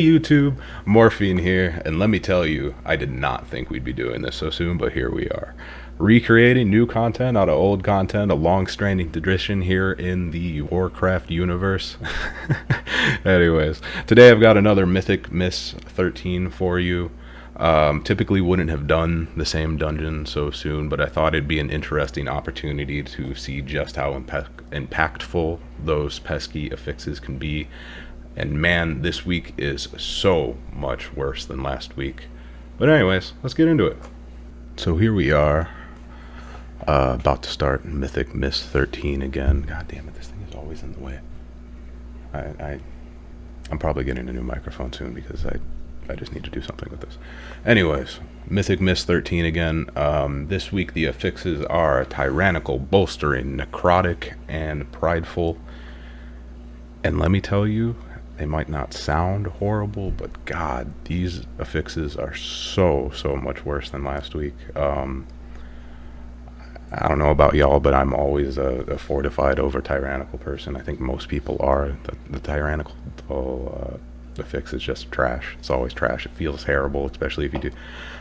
YouTube, Morfien here, and let me tell you, I did not think we'd be doing this so soon, but here we are. Recreating new content out of old content, a long-standing tradition here in the Warcraft universe. Anyways, today I've got another Mythic Miss 13 for you. Typically wouldn't have done the same dungeon so soon, but I thought it'd be an interesting opportunity to see just how impactful those pesky affixes can be. And man, this week is so much worse than last week. But anyways, let's get into it. So here we are, about to start Mythic Miss 13 again. God damn it, this thing is always in the way. I'm probably getting a new microphone soon because I just need to do something with this. Anyways, Mythic Miss 13 again. This week the affixes are tyrannical, bolstering, necrotic, and prideful. And let me tell you, they might not sound horrible, but God, these affixes are so much worse than last week. I don't know about y'all, but I'm always a fortified over tyrannical person. I think most people are. The tyrannical affix is just trash. It's always trash. It feels terrible, especially if you do.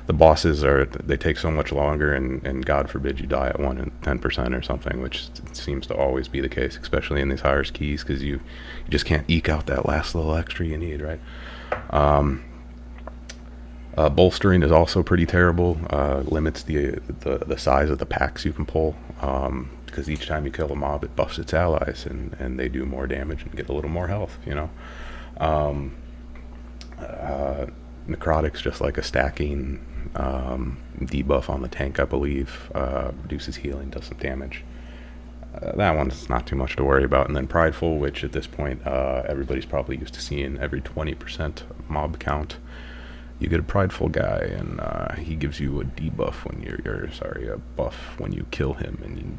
The bosses they take so much longer, and God forbid you die at 1 in 10% or something, which seems to always be the case, especially in these higher keys, because you just can't eke out that last little extra you need, right? Bolstering is also pretty terrible. Limits the size of the packs you can pull, because each time you kill a mob, it buffs its allies, and they do more damage and get a little more health, you know. Necrotic's just like a stacking debuff on the tank, I believe. Reduces healing, does some damage. That one's not too much to worry about. And then Prideful, which at this point everybody's probably used to seeing every 20% mob count. You get a Prideful guy, and he gives you a debuff when a buff when you kill him, and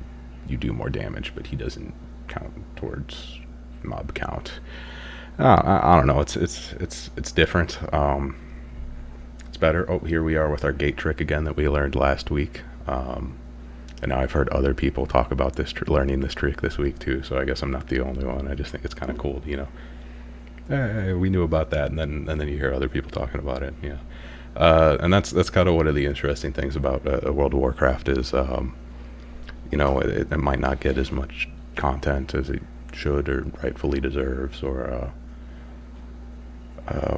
you do more damage, but he doesn't count towards mob count. I don't know. It's different. It's better. Oh, here we are with our gate trick again that we learned last week. And now I've heard other people talk about this learning this trick this week too. So I guess I'm not the only one. I just think it's kind of cool, you know. Hey, we knew about that, and then you hear other people talking about it. Yeah. And that's kind of one of the interesting things about World of Warcraft is, you know, it might not get as much content as it should or rightfully deserves, or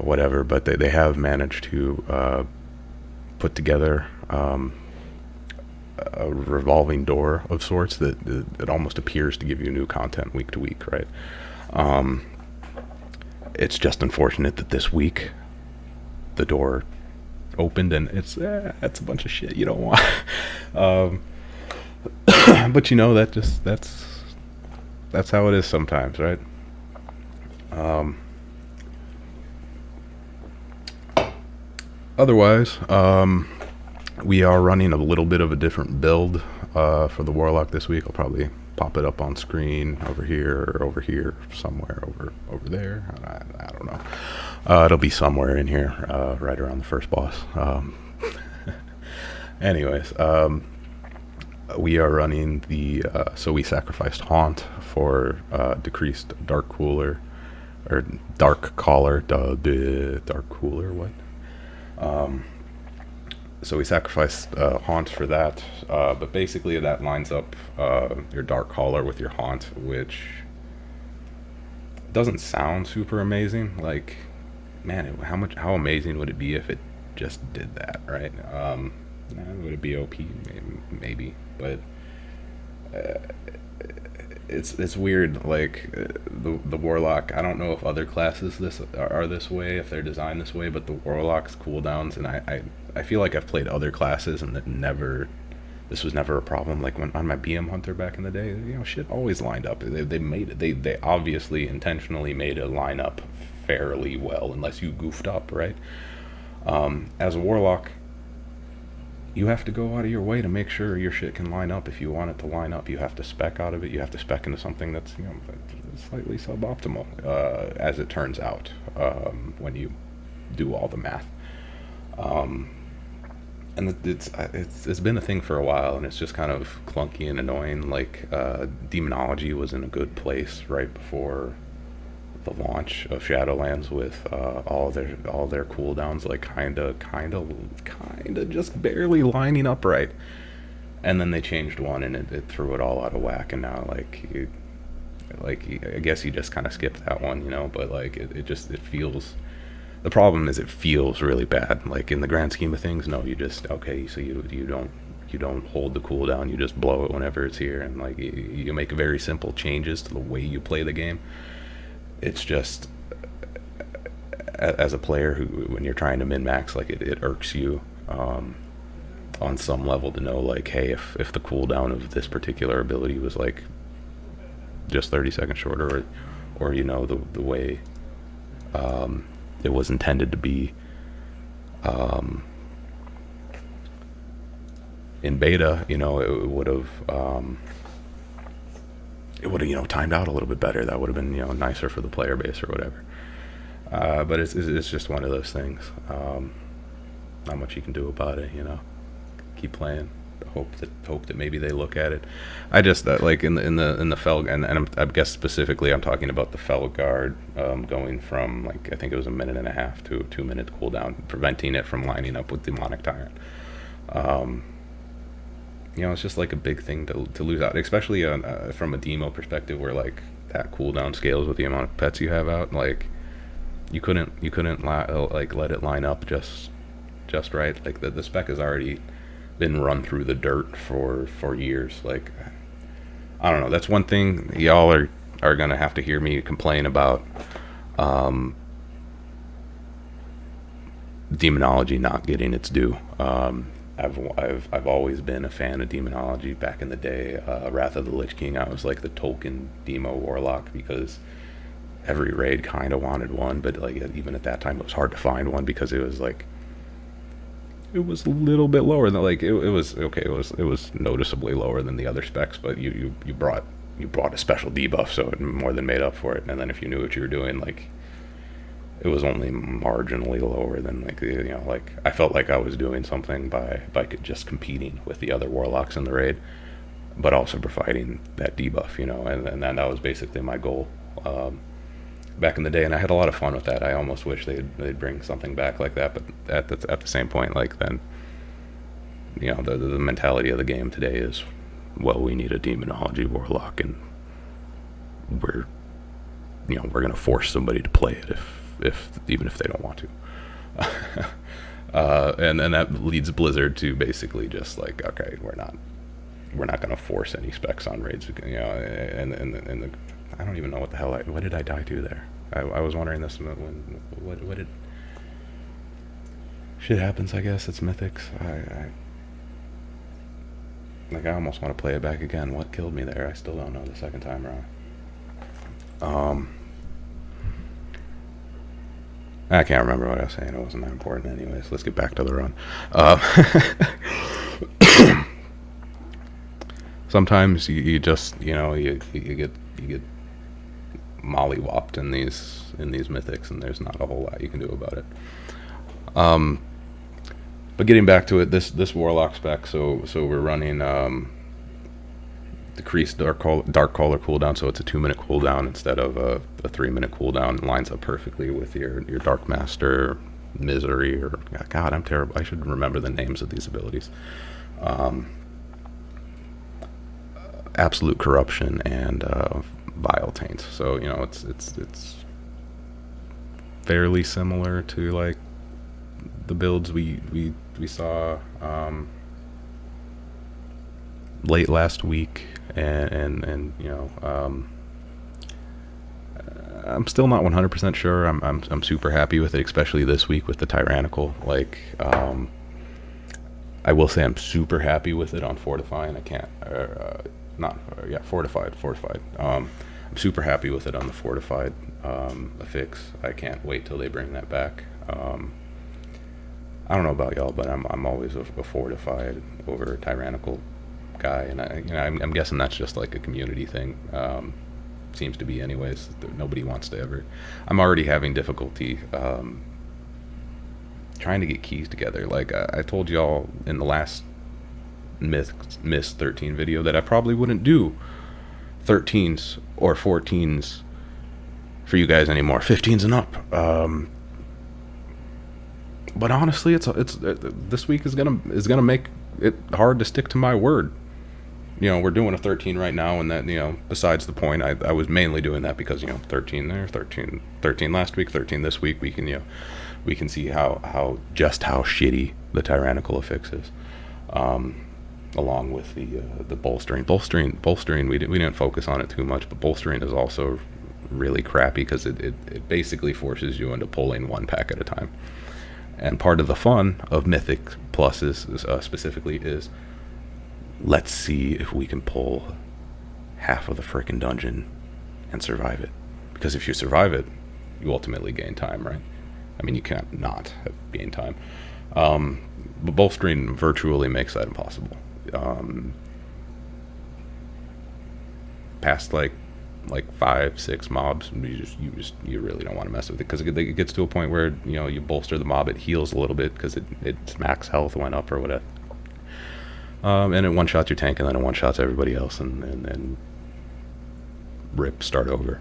whatever, but they have managed to put together a revolving door of sorts that almost appears to give you new content week to week, right? It's just unfortunate that this week the door opened and it's a bunch of shit you don't want. But you know, that's how it is sometimes, right? Otherwise, we are running a little bit of a different build for the Warlock this week. I'll probably pop it up on screen over here somewhere over there. I don't know. It'll be somewhere in here, right around the first boss. Anyways, we are running the so we sacrificed Haunt for decreased Dark Cooler, or Dark Caller. Dark Cooler, what? So we sacrificed Haunt for that, but basically that lines up your Dark Caller with your Haunt, which doesn't sound super amazing. Like, man, how amazing would it be if it just did that, right? Would it be OP? Maybe, but it's weird. Like the Warlock, I don't know if other classes are this way, if they're designed this way, but the Warlock's cooldowns, and I feel like I've played other classes and this was never a problem. Like when on my BM Hunter back in the day, you know, shit always lined up. They made it. They obviously intentionally made it line up fairly well, unless you goofed up, right? As a Warlock, you have to go out of your way to make sure your shit can line up. If you want it to line up, you have to spec out of it. You have to spec into something that's, you know, slightly suboptimal, as it turns out, when you do all the math. And it's been a thing for a while, and it's just kind of clunky and annoying. Like, Demonology was in a good place right before the launch of Shadowlands with all their cooldowns like kinda just barely lining up right, and then they changed one and it threw it all out of whack, and now I guess you just kind of skipped that one, you know, but like it feels. The problem is it feels really bad. Like in the grand scheme of things, no, you just okay. So you don't hold the cooldown. You just blow it whenever it's here, and like you make very simple changes to the way you play the game. It's just as a player who, when you're trying to min max, like it irks you on some level to know like, hey, if the cooldown of this particular ability was like just 30 seconds shorter, or you know the way it was intended to be in beta, you know, it would have you know timed out a little bit better. That would have been, you know, nicer for the player base or whatever. But it's just one of those things. Not much you can do about it, you know. Keep playing. Hope that maybe they look at it. I just like in the Fel, and I guess specifically I'm talking about the Felguard going from like I think it was a minute and a half to a 2-minute cooldown, preventing it from lining up with Demonic Tyrant. You know, it's just like a big thing to lose out, especially from a demo perspective, where like that cooldown scales with the amount of pets you have out. Like you couldn't like let it line up just right. Like the spec has already been run through the dirt for years. Like I don't know, that's one thing y'all are gonna have to hear me complain about demonology not getting its due. I've always been a fan of demonology. Back in the day, Wrath of the Lich King, I was like the token demo warlock because every raid kind of wanted one, but like even at that time it was hard to find one because it was like it was a little bit lower than like it was okay. It was noticeably lower than the other specs, but you brought a special debuff, so it more than made up for it. And then if you knew what you were doing, like it was only marginally lower than like you know, like I felt like I was doing something by just competing with the other warlocks in the raid, but also providing that debuff, you know. And that was basically my goal back in the day, and I had a lot of fun with that. I almost wish they'd bring something back like that, but at the same point, like then, you know, the mentality of the game today is, well, we need a demonology warlock, and we're gonna force somebody to play it if even if they don't want to. And that leads Blizzard to basically just like, okay, we're not gonna force any specs on raids, you know, and the I don't even know what the hell what did I die to there? I was wondering this when what did shit happens. I guess it's Mythics. I almost want to play it back again. What killed me there? I still don't know the second time around. I can't remember what I was saying. It wasn't that important anyways. Let's get back to the run. Sometimes you just, you know, you get mollywopped in these mythics, and there's not a whole lot you can do about it. But getting back to it, this warlock spec, so we're running decreased dark caller cooldown, so it's a 2-minute cooldown instead of a 3-minute cooldown. It lines up perfectly with your Dark Master, Misery, or God, I'm terrible. I should remember the names of these abilities. Absolute Corruption and Vile Taint. So you know it's fairly similar to like the builds we saw late last week, and you know, I'm still not 100% sure. I'm super happy with it, especially this week with the Tyrannical. Like I will say I'm super happy with it on Fortifying. I can't Fortified. I'm super happy with it on the Fortified affix. I can't wait till they bring that back. I don't know about y'all, but I'm always a Fortified over a Tyrannical guy, and I'm guessing that's just like a community thing. Seems to be anyways. Nobody wants to ever. I'm already having difficulty trying to get keys together. Like I told y'all in the last Myth 13 video that I probably wouldn't do 13s or 14s for you guys anymore. 15s and up. But honestly, it's this week is gonna make it hard to stick to my word. We're doing a 13 right now, and that, besides the point, I was mainly doing that because, 13 there, 13 last week, 13 this week. We can see how shitty the tyrannical affix is, along with the bolstering. Bolstering. We didn't focus on it too much, but bolstering is also really crappy because it basically forces you into pulling one pack at a time. And part of the fun of Mythic Pluses specifically is, let's see if we can pull half of the frickin' dungeon and survive it. Because if you survive it, you ultimately gain time, right? I mean, you can't not have gained time. But bolstering virtually makes that impossible. Past like 5-6 mobs, you really don't want to mess with it, because it gets to a point where you bolster the mob, it heals a little bit because its max health went up or whatever, and it one shots your tank, and then it one shots everybody else, and then rip, start over.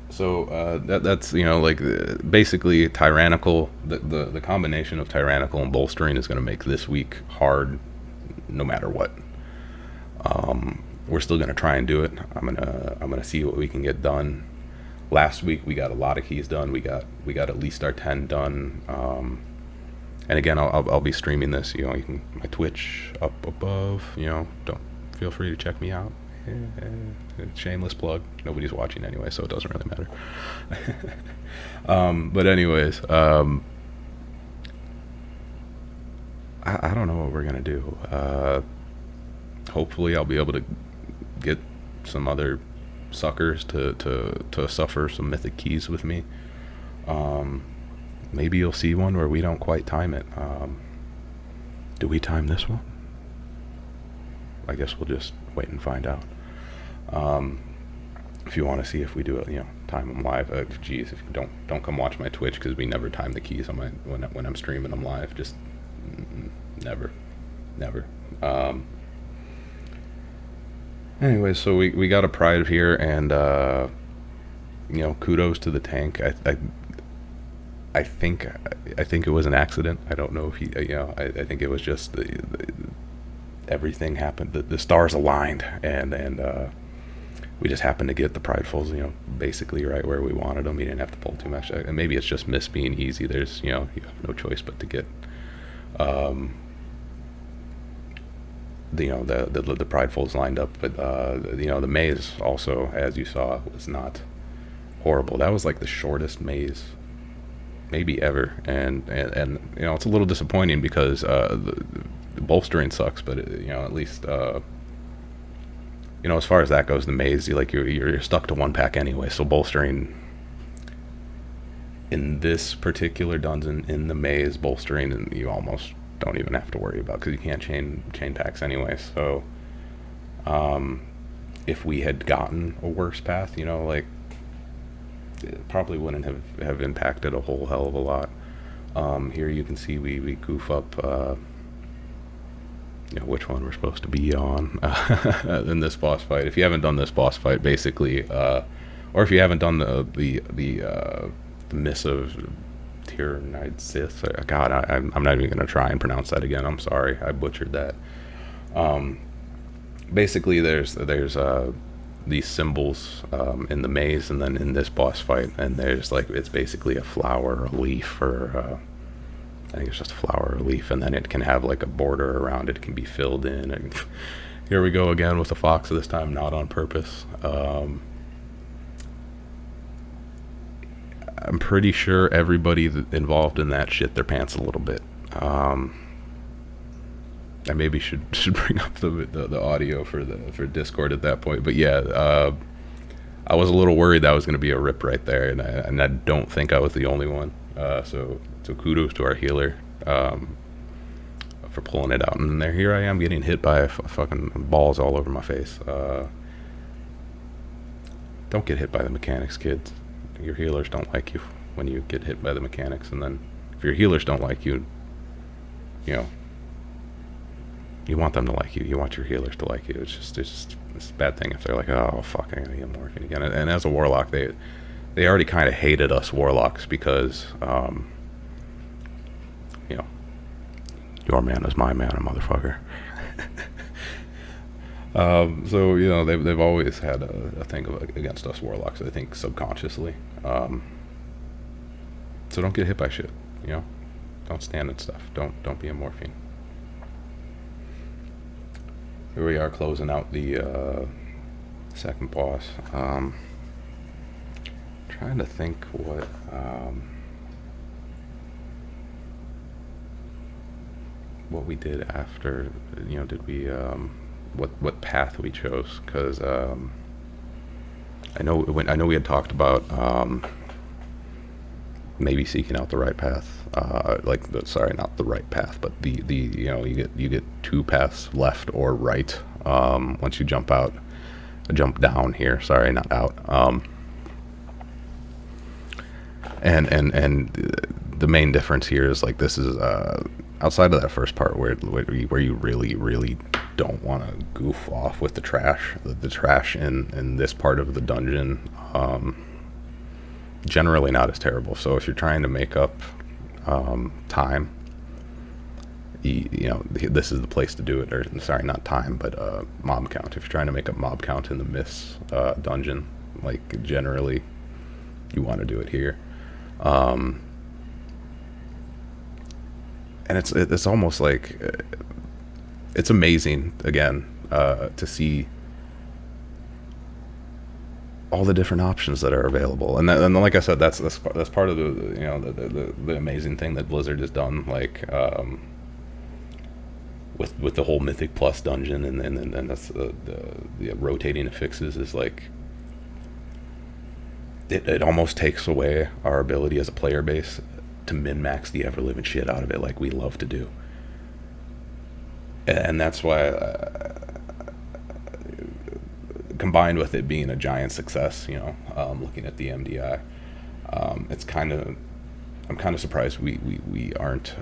So that's basically tyrannical. The combination of tyrannical and bolstering is going to make this week hard, no matter what. We're still gonna try and do it. I'm gonna see what we can get done. Last week we got a lot of keys done. We got at least our 10 done. And again, I'll be streaming this. You can, my Twitch up above. Don't feel free to check me out. Shameless plug. Nobody's watching anyway, so it doesn't really matter. But anyways, I don't know what we're gonna do. Hopefully I'll be able to get some other suckers to suffer some mythic keys with me. Maybe you'll see one where we don't quite time it. Do we time this one? I guess we'll just wait and find out. If you want to see if we do it, time them live. Geez, if you don't come watch my Twitch, because we never time the keys on my when I'm streaming them live. Just never. Anyway, so we got a pride here, and kudos to the tank. I think it was an accident. I don't know if he, I think it was just everything happened. The stars aligned, and we just happened to get the pridefuls, basically right where we wanted them. We didn't have to pull too much. And maybe it's just miss being easy. There's, you have no choice but to get the pridefuls lined up. But the maze also, as you saw, was not horrible. That was like the shortest maze maybe ever, and it's a little disappointing because the bolstering sucks, but at least as far as that goes, the maze, you're stuck to one pack anyway, so bolstering in this particular dungeon, in the maze, bolstering, and you almost don't even have to worry about, because you can't chain packs anyway. So if we had gotten a worse path, it probably wouldn't have impacted a whole hell of a lot. Here you can see we goof up which one we're supposed to be on in this boss fight. If you haven't done this boss fight, basically, or if you haven't done the Miss of Tirna, Scithe. God, I'm not even going to try and pronounce that again. I'm sorry, I butchered that. Basically, there's these symbols in the maze, and then in this boss fight, and there's it's basically a flower, a leaf, or I think it's just a flower or a leaf, and then it can have a border around it. It can be filled in, and here we go again with the fox, this time not on purpose. I'm pretty sure everybody involved in that shit their pants a little bit. I maybe should bring up the audio for Discord at that point. But yeah, I was a little worried that was going to be a rip right there, and I don't think I was the only one. So kudos to our healer for pulling it out. And here I am getting hit by fucking balls all over my face. Don't get hit by the mechanics, kids. Your healers don't like you when you get hit by the mechanics, and then if your healers don't like you, You want them to like you. You want your healers to like you. It's a bad thing if they're like, oh fuck, I'm gonna get Morfien again. And as a warlock, they already kind of hated us warlocks because you know, your man is my man, a motherfucker. So you know they've always had a thing against us warlocks. I think subconsciously. So don't get hit by shit. You know, don't stand in stuff. Don't be a Morfien. Here we are closing out the second boss. Trying to think what we did after. You know, did we what path we chose? Because I know we had talked about maybe seeking out the right path. Sorry, not the right path, but the you know, you get two paths, left or right. Once you jump down here. Sorry, not out. And the main difference here is like this is outside of that first part where you really don't want to goof off with the trash. The trash in this part of the dungeon generally not as terrible. So if you're trying to make up time, you know, this is the place to do it. Or sorry, not time, but mob count. If you're trying to make up mob count in the Myths dungeon, like generally you want to do it here. And it's almost like it's amazing again to see all the different options that are available, and like I said, that's part of the you know the amazing thing that Blizzard has done, like with the whole Mythic Plus dungeon, and that's the rotating affixes is like it almost takes away our ability as a player base to min-max the ever-living shit out of it like we love to do. And that's why, combined with it being a giant success, you know, looking at the MDI, I'm kind of surprised we aren't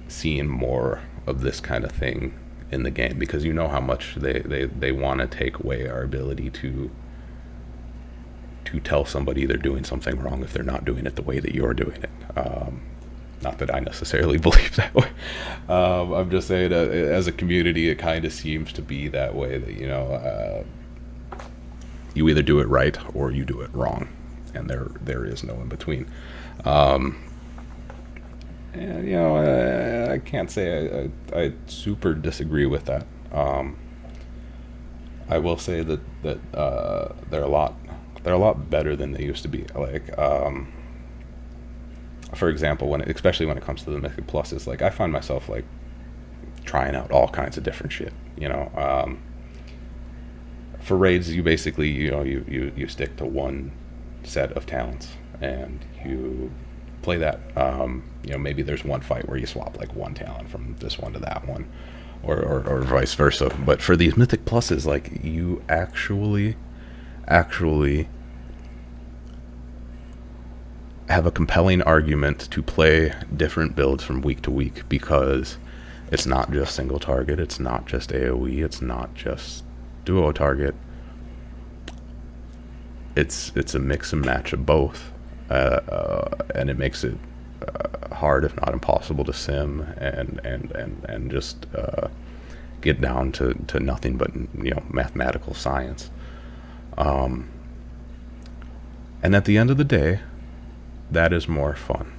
seeing more of this kind of thing in the game, because you know how much they want to take away our ability to tell somebody they're doing something wrong if they're not doing it the way that you're doing it. Not that I necessarily believe that way. I'm just saying as a community, it kind of seems to be that way, that, you know, you either do it right or you do it wrong, and there is no in between. And, you know, I can't say I super disagree with that. I will say that they're a lot better than they used to be. Like, for example, especially when it comes to the Mythic Pluses, like I find myself like trying out all kinds of different shit. You know, for raids, you basically you stick to one set of talents and you play that. You know, maybe there's one fight where you swap like one talent from this one to that one, or vice versa. But for these Mythic Pluses, like you actually have a compelling argument to play different builds from week to week, because it's not just single target, it's not just AoE, it's not just duo target. It's a mix and match of both, and it makes it hard, if not impossible, to sim and just get down to nothing but, you know, mathematical science. And at the end of the day, that is more fun.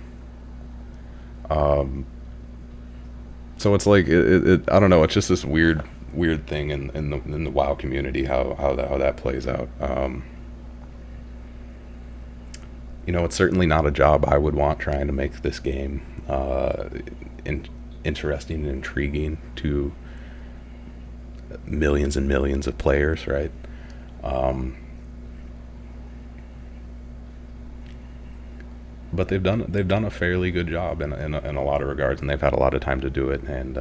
So it's like I don't know. It's just this weird thing in the WoW community how that plays out. You know, it's certainly not a job I would want, trying to make this game interesting and intriguing to millions and millions of players, right? But they've done a fairly good job in a lot of regards, and they've had a lot of time to do it. And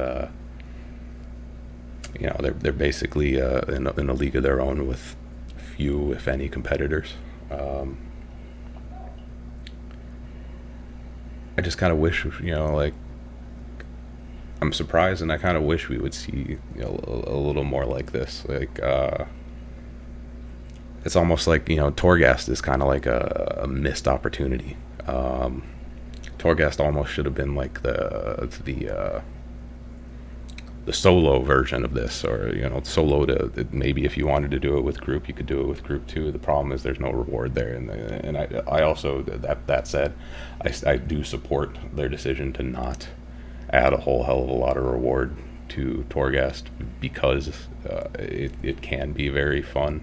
you know, they're basically in a league of their own with few, if any, competitors. I just kind of wish, you know, like I'm surprised, and I kind of wish we would see, you know, a little more like this. Like, it's almost like, you know, Torghast is kind of like a missed opportunity. Torghast almost should have been like the solo version of this, or, you know, solo to maybe if you wanted to do it with group, you could do it with group too. The problem is there's no reward there, and I also, that said, I do support their decision to not add a whole hell of a lot of reward to Torghast, because it can be very fun.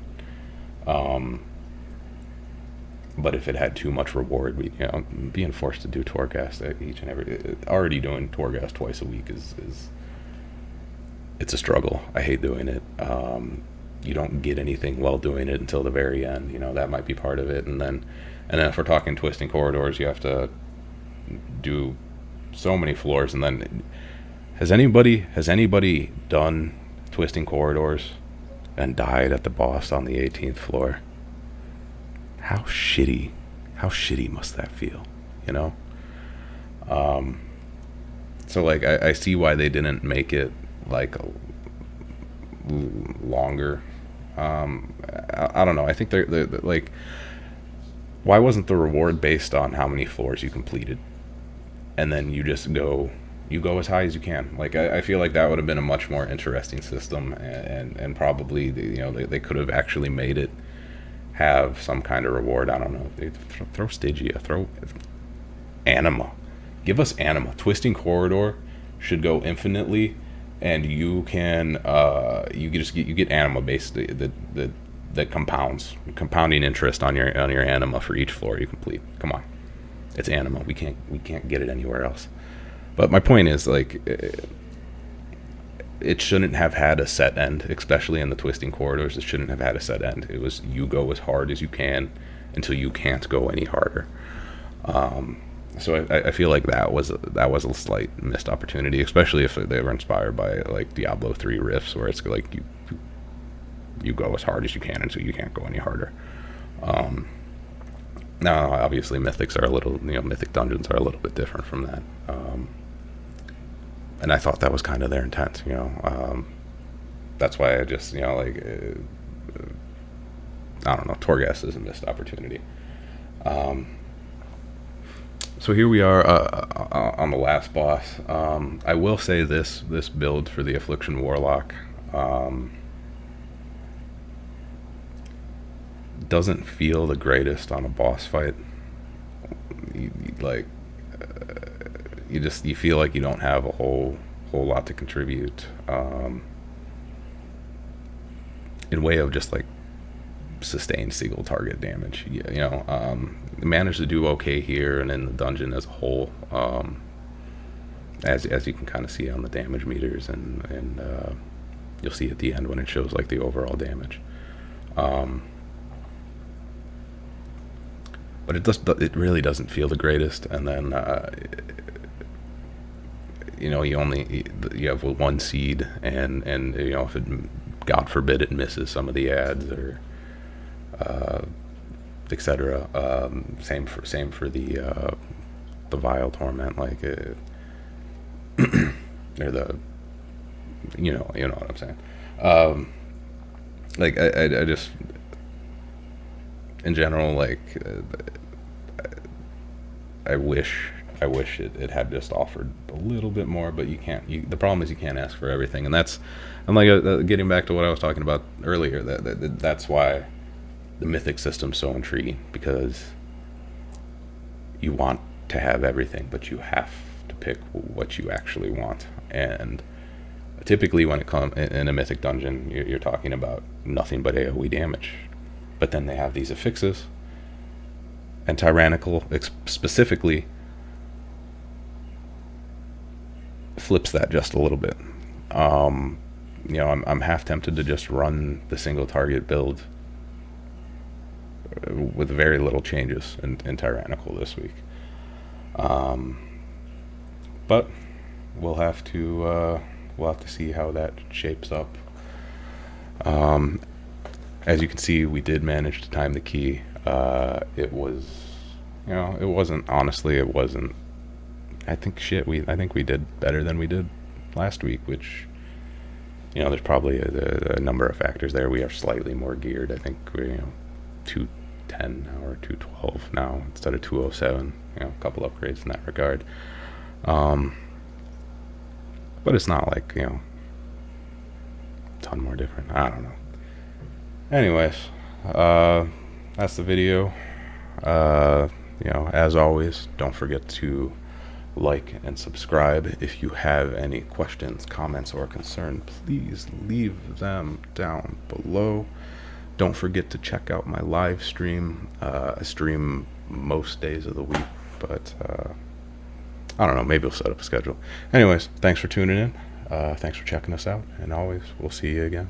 But if it had too much reward, we, you know, being forced to do Torghast each and every, already doing Torghast twice a week is it's a struggle. I hate doing it. You don't get anything while doing it until the very end. You know, that might be part of it. And then if we're talking twisting corridors, you have to do so many floors. And then, has anybody done twisting corridors and died at the boss on the 18th floor? How shitty must that feel, you know? So like, I see why they didn't make it like longer. I don't know. I think they're like, why wasn't the reward based on how many floors you completed, and then you just go as high as you can? Like, I feel like that would have been a much more interesting system, and probably, you know, they could have actually made it have some kind of reward. I don't know. They throw Stygia, throw Anima. Give us Anima. Twisting Corridor should go infinitely, and you can you get Anima basically that compounding interest on your Anima for each floor you complete. Come on, it's Anima. We can't get it anywhere else. But my point is, like, it shouldn't have had a set end, especially in the twisting corridors. It shouldn't have had a set end. It was, you go as hard as you can until you can't go any harder. So I feel like that was a slight missed opportunity, especially if they were inspired by like Diablo 3 rifts, where it's like you go as hard as you can until you can't go any harder. Now obviously Mythics are a little, you know, Mythic dungeons are a little bit different from that. And I thought that was kind of their intent, you know. That's why I just, you know, like, I don't know, Torghast is a missed opportunity. So here we are on the last boss. I will say this build for the Affliction Warlock doesn't feel the greatest on a boss fight. You feel like you don't have a whole lot to contribute in way of just like sustained single target damage. You know, managed to do okay here and in the dungeon as a whole, as you can kind of see on the damage meters, and you'll see at the end when it shows like the overall damage. But it really doesn't feel the greatest. And then you know, you have one seed, and you know, if it, God forbid, it misses some of the ads or etc. Same for the Vile Torment, like or the, you know what I'm saying. Like I just, in general, like, I wish it had just offered a little bit more, but you can't. The problem is you can't ask for everything, and that's, and like getting back to what I was talking about earlier. That's why the Mythic system's so intriguing, because you want to have everything, but you have to pick what you actually want. And typically, when it comes in a Mythic dungeon, you're talking about nothing but AoE damage. But then they have these affixes, and Tyrannical specifically flips that just a little bit. You know, I'm half tempted to just run the single target build with very little changes in Tyrannical this week. But we'll have to see how that shapes up. As you can see, we did manage to time the key. It was, you know, it wasn't, I think we did better than we did last week, which, there's probably a number of factors there. We are slightly more geared. I think we're, 210 now or 212 now instead of 207. A couple upgrades in that regard. But it's not like, a ton more different. I don't know. Anyways, that's the video. As always, don't forget to like and subscribe. If you have any questions, comments, or concern, please leave them down below. Don't forget to check out my live stream. I stream most days of the week, but I don't know, maybe we'll set up a schedule. Anyways, thanks for tuning in. Thanks for checking us out, and always, we'll see you again.